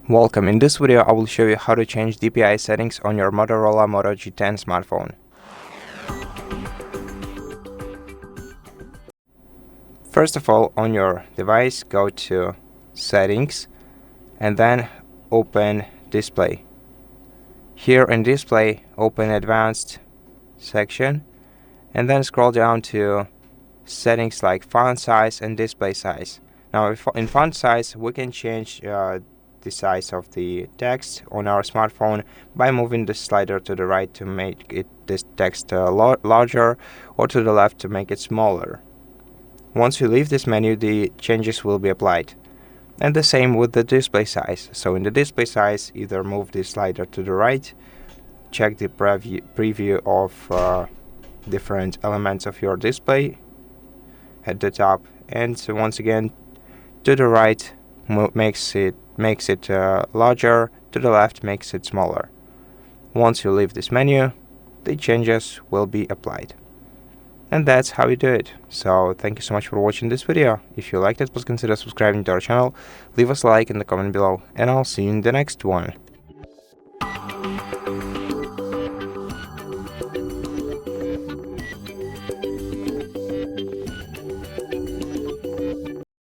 Welcome. In this video, I will show you how to change DPI settings on your Motorola Moto G10 smartphone. First of all, on your device, go to Settings and then open Display. Here in Display, open Advanced section and then scroll down to settings like font size and display size. Now, in font size, we can change the size of the text on our smartphone by moving the slider to the right to make this text larger, or to the left to make it smaller. Once you leave this menu, the changes will be applied. And the same with the display size. So in the display size, either move the slider to the right, check the preview of different elements of your display at the top, and so once again to the right makes it larger, to the left makes it smaller. Once you leave this menu, the changes will be applied. And that's how you do it. So thank you so much for watching this video. If you liked it, please consider subscribing to our channel, leave us a like in the comment below, and I'll see you in the next one.